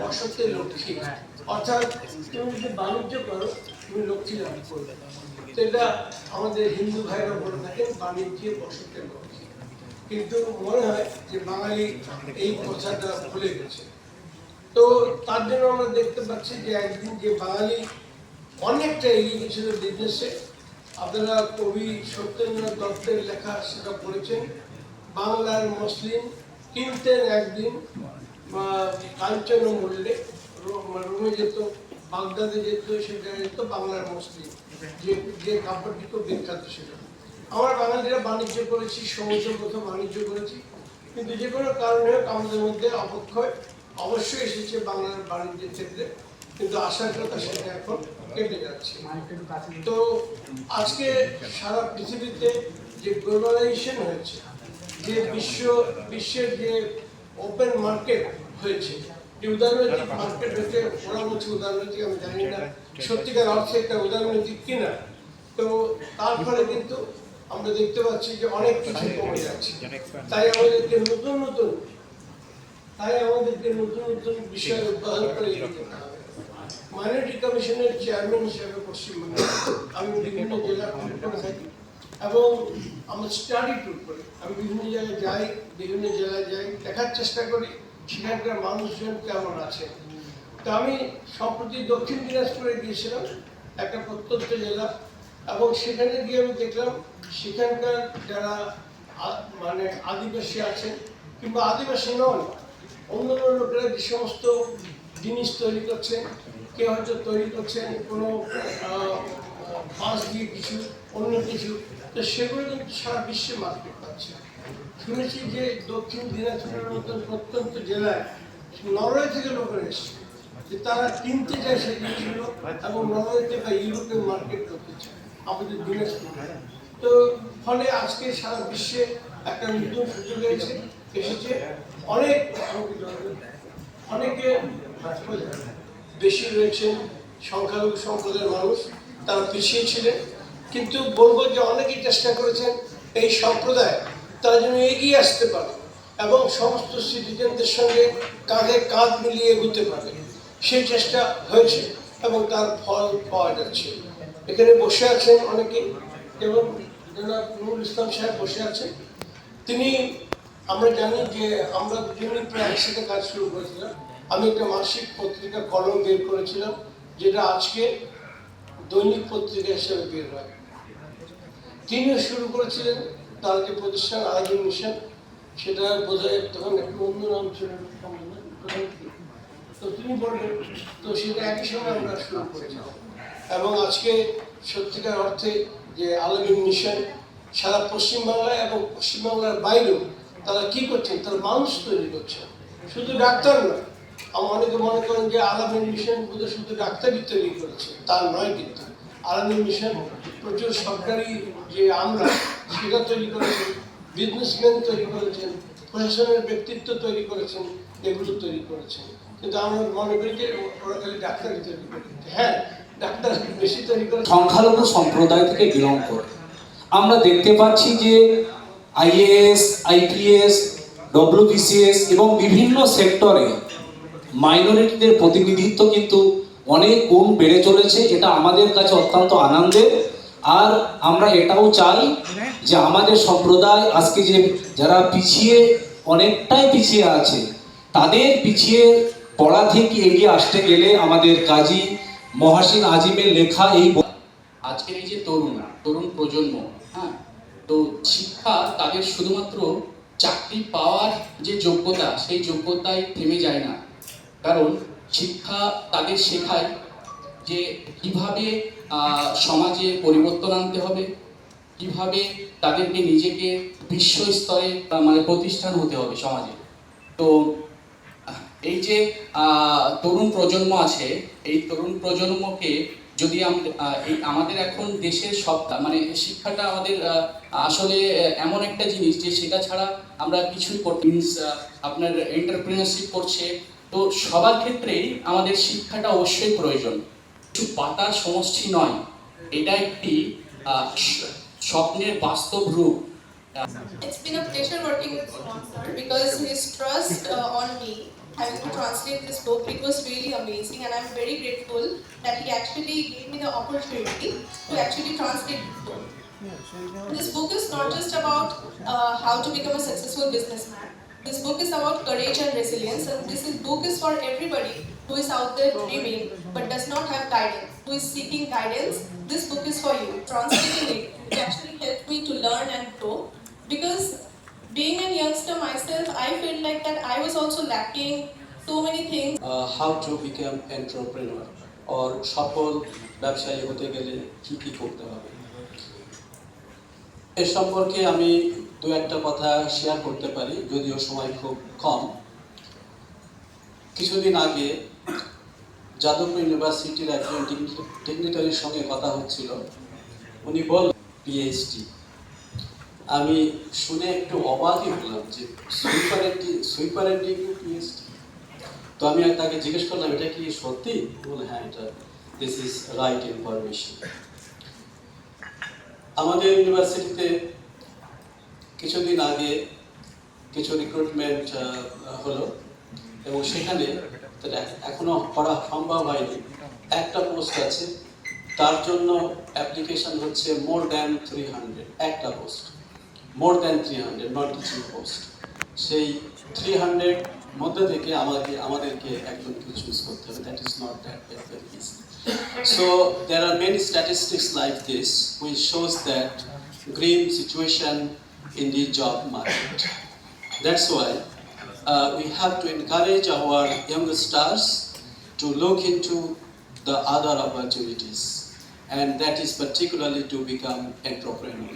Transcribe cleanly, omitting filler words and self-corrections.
বসতে লক্ষ্মী, অর্থাৎ তুমি যদি বাণিজ্য করো তুমি লক্ষ্মী লাভ করবে। এটা আমাদের হিন্দু ভাইরা বলে থাকেন বাণিজ্যে বসতে লক্ষ্মী, কিন্তু মনে হয় যে বাঙালি এই কথাটা ভুলে গেছে। তো তার জন্য আমরা দেখতে পাচ্ছি যে একদিন যে বাঙালি অনেকটা এগিয়ে গেছিল বিজনেসে। আপনারা কবি সত্যেন্দ্রনাথ দত্তের লেখা সেটা পড়েছেন, বাংলার মসলিন কিনতেন একদিন কাঞ্চন মূল্যে, রোমে যেত, বাগদাদে যেত, সেখানে যেত বাংলার মসলিন, যে কাপড়টি খুব বিখ্যাত ছিল। আমরা বাঙালিরা বাণিজ্য করেছি, সমুদ্রপথ বাণিজ্য করেছি, কিন্তু যে কোনো কারণে আমাদের মধ্যে অবক্ষয় অবশ্যই এসেছে বাংলার বাণিজ্যের ক্ষেত্রে, কিন্তু আশার কথা সেটা এখন কেটে যাচ্ছে। তো আজকে সারা পৃথিবীতে যে গ্লোবালাইজেশন হয়েছে, যে বিশ্বের যে ওপেন মার্কেট হয়েছে, যে উদারনৈতিক মার্কেট হয়েছে, ওরা বলছে উদারনৈতিক, আমি জানি না সত্যিকার অর্থে একটা উদারনৈতিক কিনা। তো তার ফলে কিন্তু আমরা দেখতে পাচ্ছি যে অনেক কিছু কমে যাচ্ছে। তাই আমাদেরকে নতুন নতুন বিষয় উদ্ভাবন করে এগিয়ে যেতে হবে। মাইনরিটি কমিশনের চেয়ারম্যান হিসেবে পশ্চিমবঙ্গে আমি বিভিন্ন জেলা ট্যুর করে থাকি এবং আমার স্টাডি ট্যুর করি। আমি বিভিন্ন জায়গায় যাই, দেখার চেষ্টা করি সেখানকার মানুষজন কেমন আছে। তো আমি সম্প্রতি দক্ষিণ দিনাজপুরে গিয়েছিলাম, একটা প্রত্যন্ত জেলা, এবং সেখানে গিয়ে আমি দেখলাম সেখানকার যারা মানে আদিবাসী আছেন কিংবা আদিবাসী নন, অন্য লোকেরা যে সমস্ত জিনিস তৈরি করছেন, কেউ হয়তো তৈরি করছেন কোনো বাঁশ দিয়ে কিছু, অন্য কিছু, তো সেগুলো কিন্তু সারা বিশ্বে মার্কেট পাচ্ছে। শুনেছি যে দক্ষিণ দিনাজপুরের মতন প্রত্যন্ত জেলায় নরওয়ে থেকে লোকেরা এসছে, যে তারা কিনতে চায় সেই জিনিসগুলো এবং নরওয়েতে বা ইউরোপে মার্কেট করতে চায় আমাদের দিনাজপুরে। তো ফলে আজকে সারা বিশ্বে একটা নতুন সুযোগ এসেছে। অনেকে বেশি রয়েছেন সংখ্যালঘু সম্প্রদায়ের মানুষ, তারা পিছিয়ে ছিলেন, কিন্তু বলবো যে অনেকেই চেষ্টা করেছেন এই সম্প্রদায় তারা যেন এগিয়ে আসতে পারে এবং সমস্ত সিটিজেনদের সঙ্গে কাঁধে কাঁধ মিলিয়ে এগোতে পারে, সেই চেষ্টা হয়েছে এবং তার ফল পাওয়া যাচ্ছে। এখানে বসে আছেন অনেকে, যেমন জনাব নুরুল ইসলাম সাহেব বসে আছেন। তিনি, আমরা জানি যে আমরা দুজনেই প্রায় একসাথে কাজ শুরু করেছিলাম। আমি একটা মাসিক পত্রিকা কলম বের করেছিলাম, যেটা আজকে দৈনিক পত্রিকা হিসেবে বের হয়। তিনিও শুরু করেছিলেন তার যে প্রতিষ্ঠান আলাদিন মিশন, সেটা বোধহয় তখন একটু অন্য নাম ছিল, তো তিনি বলবেন, তো সেটা একই সঙ্গে আমরা শুরু করেছিলাম। এবং আজকে সত্যিকার অর্থে যে আলাদিন মিশন সারা পশ্চিমবাংলায় এবং পশ্চিমবাংলার বাইরেও তারা কি করছেন, তারা মানুষ তৈরি করছেন, শুধু ডাক্তার নয়। অনেকে মনে করেন যে আলামিন মিশন বোধহয় শুধু ডাক্তারই তৈরি করেছে, তা নয়। কিন্তু আলামিন মিশন প্রচুর সরকারি যে আমরা সেটা তৈরি করেছেন, বিজনেসম্যান তৈরি করেছেন, প্রশাসনের ব্যক্তিত্ব তৈরি করেছেন, এগুলো তৈরি করেছেন। কিন্তু আমরা মনে করি যে ওরা খালি ডাক্তারই তৈরি করেছে। হ্যাঁ, ডাক্তার বেশি তৈরি করে সংখ্যালঘু সম্প্রদায় থেকে বিলং করে। আমরা দেখতে পাচ্ছি যে আইএএস, আইপিএস, ডব্লিউবিসিএস এবং বিভিন্ন সেক্টরে মাইনরিটিদের প্রতিনিধিত্ব কিন্তু অনেক গুণ বেড়ে চলেছে। এটা আমাদের কাছে অত্যন্ত আনন্দের। আর আমরা এটাও চাই যে আমাদের সম্প্রদায় আজকে যে যারা অনেকটাই পিছিয়ে আছে, তাদের পিছিয়ে পড়া থেকে এগিয়ে আসতে গেলে আমাদের কাজী মহাসিন আজিমের লেখা এই আজকের এই যে তরুণ প্রজন্ম, হ্যাঁ, তো শিক্ষা তাদের শুধুমাত্র চাকরি পাওয়ার যে যোগ্যতা, সেই যোগ্যতায় থেমে যায় না। কারণ শিক্ষা তাদের শেখায় যে কিভাবে সমাজে পরিবর্তন আনতে হবে, কিভাবে তাদেরকে নিজেকে বিশ্ব স্তরে মানে প্রতিষ্ঠান হতে হবে সমাজে। তো এই যে তরুণ প্রজন্ম আছে, এই তরুণ প্রজন্মকে যদি আমাদের এখন দেশের সবটা মানে শিক্ষাটা আমাদের আসলে এমন একটা জিনিস যে সেটা ছাড়া আমরা কিছুই করতে, আপনার এন্টারপ্রেনারশিপ করছে, তো সবার ক্ষেত্রেই আমাদের শিক্ষাটা অবশ্যই প্রয়োজন। শুধু পাতার সমষ্টি নয়, এটা একটি স্বপ্নের বাস্তব রূপ। It's been a pleasure working with Swan sir because his trust on me having to translate this book. It was really amazing, and I'm very grateful that he actually gave me the opportunity to actually translate this book. This book is not just about how to become a successful businessman. This book is about courage and resilience, and book is for everybody who is out there dreaming but does not have guidance, who is seeking guidance. This book is for you. Translating it actually helped me to learn and grow, because being a youngster myself, I feel like that I was also lacking so many things. How to become entrepreneur or সফল ব্যবসায়ী হতে গেলে কি কি করতে হবে এ সম্পর্কে আমি দু একটা কথা শেয়ার করতে পারি, যদিও সময় খুব কম। কিছুদিন আগে যাদবপুর ইউনিভার্সিটির একজন ডিগনিটারির সঙ্গে কথা হচ্ছিল। উনি বল পিএইচডি। আমি শুনে একটু অবাকই হলাম যে সুইপারের ডিগ্রি পিএইচডি। তো আমি তাকে জিজ্ঞেস করলাম, এটা কি সত্যি? বলে হ্যাঁ, এটা দিস ইজ রাইট ইনফরমেশন। আমাদের ইউনিভার্সিটিতে কিছুদিন আগে কিছু রিক্রুটমেন্ট হলো, এবং সেখানে এখনো করা সম্ভব হয়নি। একটা পোস্ট আছে, তার জন্য অ্যাপ্লিকেশন হচ্ছে মোর দ্যান 300। একটা post more than 300, not teaching post. সেই 300 মধ্যে থেকে আমাদেরকে একজনকে চুজ করতে হবে। That is not that very easy. So there are many statistics like this which shows that grim situation in the job market. That's why we have to encourage our younger stars to look into the other opportunities, and that is particularly to become entrepreneur.